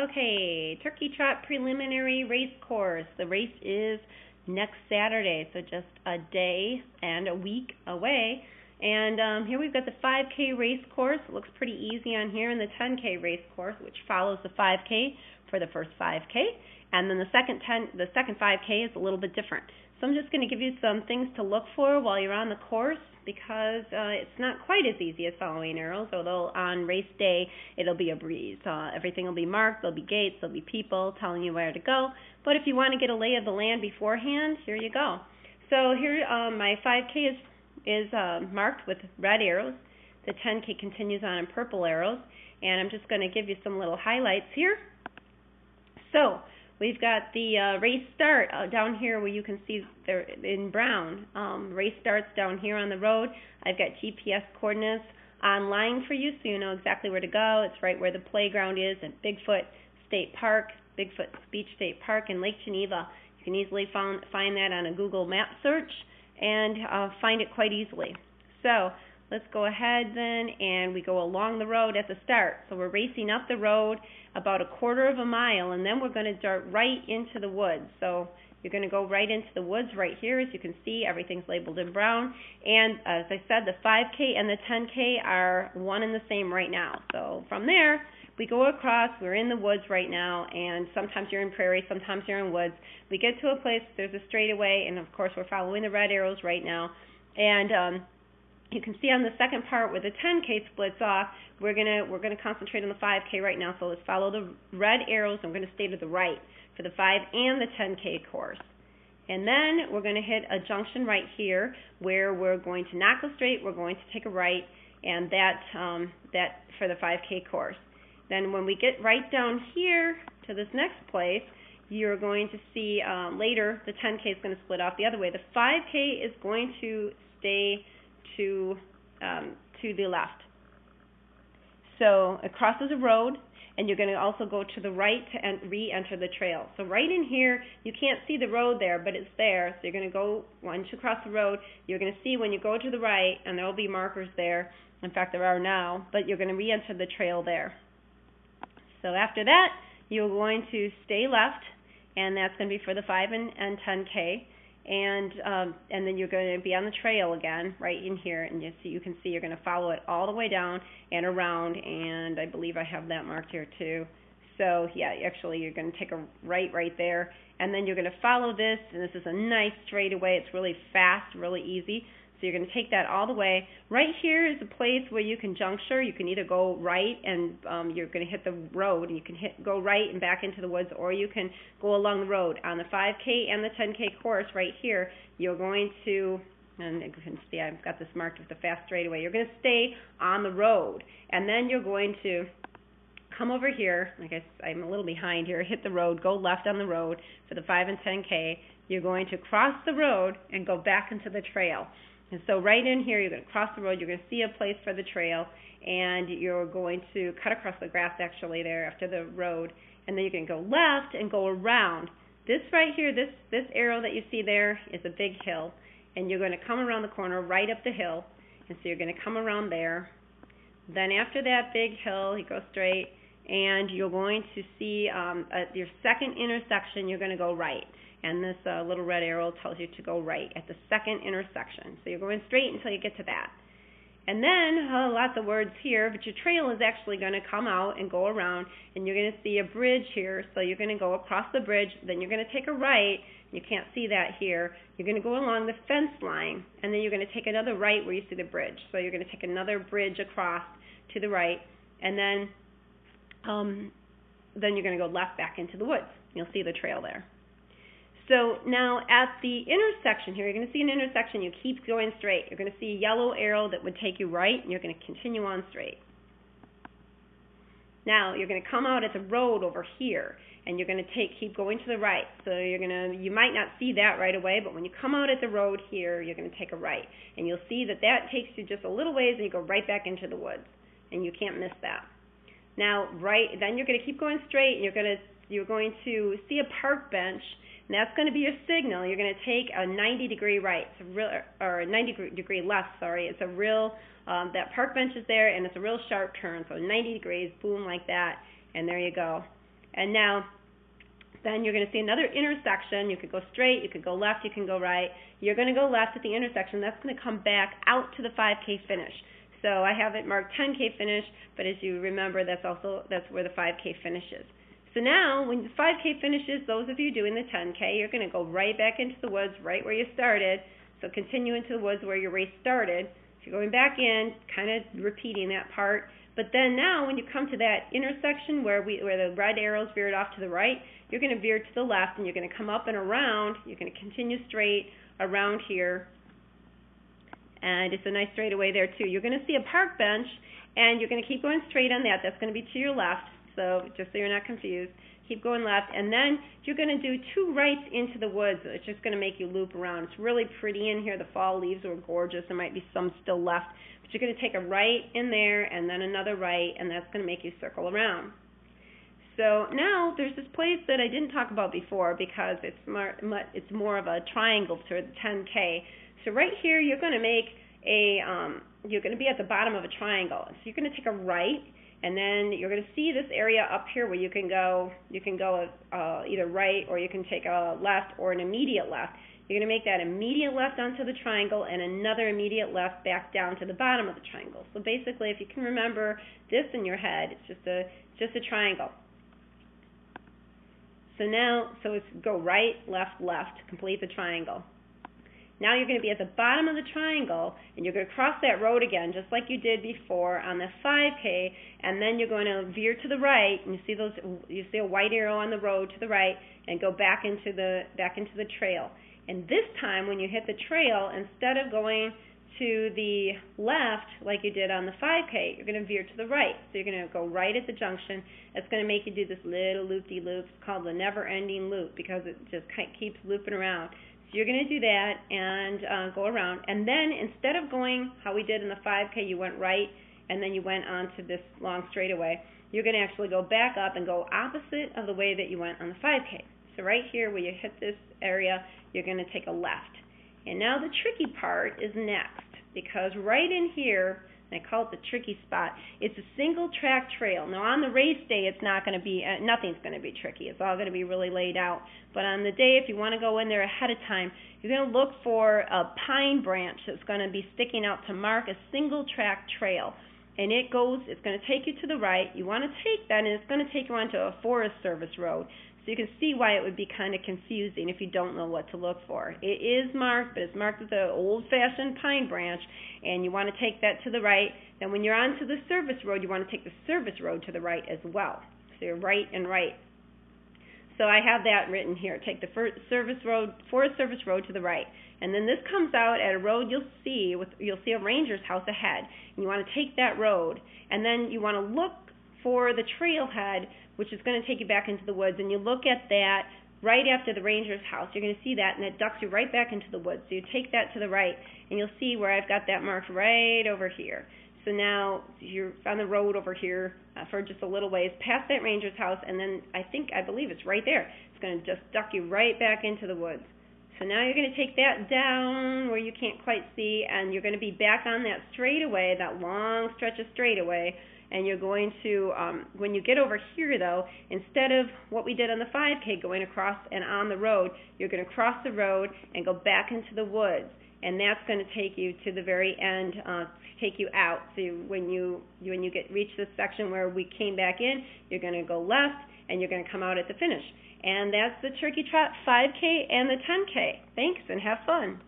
Okay, Turkey Trot preliminary race course. The race is next Saturday, so just a day and a week away. And here we've got the 5K race course. It looks pretty easy on here, and the 10K race course, which follows the 5K for the first 5K. And then the second 5K is a little bit different. So I'm just going to give you some things to look for while you're on the course, because it's not quite as easy as following arrows, although on race day it'll be a breeze. Everything will be marked, there'll be gates, there'll be people telling you where to go. But if you want to get a lay of the land beforehand, here you go. So here my 5K is marked with red arrows. The 10K continues on in purple arrows, and I'm just going to give you some little highlights here. So we've got the race start down here where you can see there in brown. Race starts down here on the road. I've got GPS coordinates online for you so you know exactly where to go. It's right where the playground is at Bigfoot State Park, Bigfoot Beach State Park in Lake Geneva. You can easily find that on a Google map search and find it quite easily. So let's go ahead then, and we go along the road at the start. So we're racing up the road about a quarter of a mile, and then we're going to dart right into the woods. So you're going to go right into the woods right here. As you can see, everything's labeled in brown. And as I said, the 5K and the 10K are one and the same right now. So from there, we go across. We're in the woods right now, and sometimes you're in prairie, sometimes you're in woods. We get to a place, there's a straightaway, and of course we're following the red arrows right now. And you can see on the second part where the 10K splits off, we're gonna concentrate on the 5K right now. So let's follow the red arrows, and we're going to stay to the right for the 5 and the 10K course. And then we're going to hit a junction right here where we're going to not go straight. We're going to take a right, and that for the 5K course. Then when we get right down here to this next place, you're going to see later the 10K is going to split off the other way. The 5K is going to stay to the left. So it crosses a road, and you're going to also go to the right to re-enter the trail. So right in here, you can't see the road there, but it's there. So you're going to go, once you cross the road, you're going to see when you go to the right, and there will be markers there. In fact, there are now, but you're going to re-enter the trail there. So after that, you're going to stay left, and that's going to be for the 5 and 10K. And then you're going to be on the trail again, right in here, and you can see you're going to follow it all the way down and around, and I believe I have that marked here too. So yeah, actually you're going to take a right there, and then you're going to follow this, and this is a nice straightaway. It's really fast, really easy. So you're going to take that all the way. Right here is a place where you can juncture. You can either go right and you're going to hit the road, and you can go right and back into the woods, or you can go along the road. On the 5K and the 10K course right here, you're going to, and you can see I've got this marked with the fast straightaway, you're going to stay on the road, and then you're going to come over here. I guess I'm a little behind here. Hit the road, go left on the road for the 5 and 10K. You're going to cross the road and go back into the trail. And so right in here, you're going to cross the road, you're going to see a place for the trail, and you're going to cut across the grass actually there after the road, and then you're going to go left and go around. This right here, this arrow that you see there is a big hill, and you're going to come around the corner right up the hill, and so you're going to come around there. Then after that big hill, you go straight, and you're going to see at your second intersection, you're going to go right. And this little red arrow tells you to go right at the second intersection. So you're going straight until you get to that. And then, lots of words here, but your trail is actually going to come out and go around, and you're going to see a bridge here. So you're going to go across the bridge, then you're going to take a right. You can't see that here. You're going to go along the fence line, and then you're going to take another right where you see the bridge. So you're going to take another bridge across to the right, and then you're going to go left back into the woods. You'll see the trail there. So now at the intersection here, you're going to see an intersection. You keep going straight. You're going to see a yellow arrow that would take you right, and you're going to continue on straight. Now you're going to come out at the road over here, and you're going to keep going to the right. So you might not see that right away, but when you come out at the road here, you're going to take a right, and you'll see that takes you just a little ways, and you go right back into the woods, and you can't miss that. Now then you're going to keep going straight, and you're going to see a park bench. And that's going to be your signal. You're going to take a 90-degree right, or a 90-degree left, sorry. It's a real, that park bench is there, and it's a real sharp turn. So 90 degrees, boom, like that, and there you go. And now, then you're going to see another intersection. You could go straight, you could go left, you can go right. You're going to go left at the intersection. That's going to come back out to the 5K finish. So I have it marked 10K finish, but as you remember, that's where the 5K finishes. So now, when the 5K finishes, those of you doing the 10K, you're going to go right back into the woods, right where you started. So continue into the woods where your race started. So you're going back in, kind of repeating that part. But then now, when you come to that intersection where the red arrows veered off to the right, you're going to veer to the left, and you're going to come up and around. You're going to continue straight around here, and it's a nice straightaway there too. You're going to see a park bench, and you're going to keep going straight on that. That's going to be to your left, so just so you're not confused. Keep going left, and then you're going to do 2 rights into the woods. It's just going to make you loop around. It's really pretty in here. The fall leaves were gorgeous. There might be some still left, but you're going to take a right in there, and then another right, and that's going to make you circle around. So now there's this place that I didn't talk about before because it's more of a triangle to the 10K. So right here you're going to make you're going to be at the bottom of a triangle. So you're going to take a right, and then you're going to see this area up here where you can go either right, or you can take a left or an immediate left. You're going to make that immediate left onto the triangle and another immediate left back down to the bottom of the triangle. So basically, if you can remember this in your head, it's just a triangle. So it's go right, left, left, complete the triangle. Now you're going to be at the bottom of the triangle, and you're going to cross that road again, just like you did before on the 5K, and then you're going to veer to the right, and you see a white arrow on the road to the right, and go back into the trail. And this time, when you hit the trail, instead of going to the left like you did on the 5K, you're going to veer to the right. So you're going to go right at the junction. It's going to make you do this little loop-de-loop. It's called the never-ending loop because it just keeps looping around. So you're going to do that and go around. And then instead of going how we did in the 5K, you went right and then you went on to this long straightaway, you're going to actually go back up and go opposite of the way that you went on the 5K. So right here where you hit this area, you're going to take a left. And now the tricky part is next, because right in here, and I call it the tricky spot, it's a single track trail. Now on the race day, it's not going to be, nothing's going to be tricky. It's all going to be really laid out. But on the day, if you want to go in there ahead of time, you're going to look for a pine branch that's going to be sticking out to mark a single track trail. And it's going to take you to the right. You want to take that, and it's going to take you onto a Forest Service road. So you can see why it would be kind of confusing if you don't know what to look for. It is marked, but it's marked with an old-fashioned pine branch, and you want to take that to the right. Then when you're onto the service road, you want to take the service road to the right as well. So you're right and right. So I have that written here. Take the Forest Service road to the right. And then this comes out at a road you'll see a ranger's house ahead. And you want to take that road, and then you want to look for the trailhead, which is going to take you back into the woods, and you look at that right after the ranger's house. You're going to see that, and it ducks you right back into the woods. So you take that to the right, and you'll see where I've got that marked right over here. So now you're on the road over here for just a little ways past that ranger's house, and then I believe it's right there. It's going to just duck you right back into the woods. So now you're going to take that down where you can't quite see, and you're going to be back on that straightaway, that long stretch of straightaway. And you're going to, when you get over here though, instead of what we did on the 5K, going across and on the road, you're going to cross the road and go back into the woods. And that's going to take you to the very end, take you out. So when you reach this section where we came back in, you're going to go left and you're going to come out at the finish. And that's the Turkey Trot 5K and the 10K. Thanks and have fun.